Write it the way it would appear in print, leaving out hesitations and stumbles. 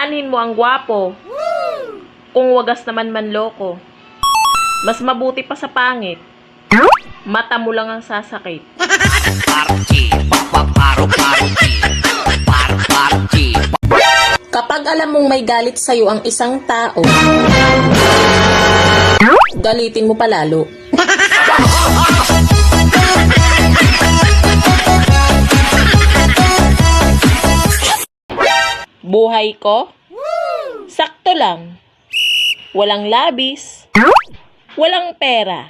Aanhin mo ang gwapo. Kung wagas naman manloko. Mas mabuti pa sa pangit. Mata mo lang ang sasakit. Kapag alam mong may galit sa'yo ang isang tao, galitin mo palalo. Buhay ko? Sakto lang. Walang labis. Walang pera.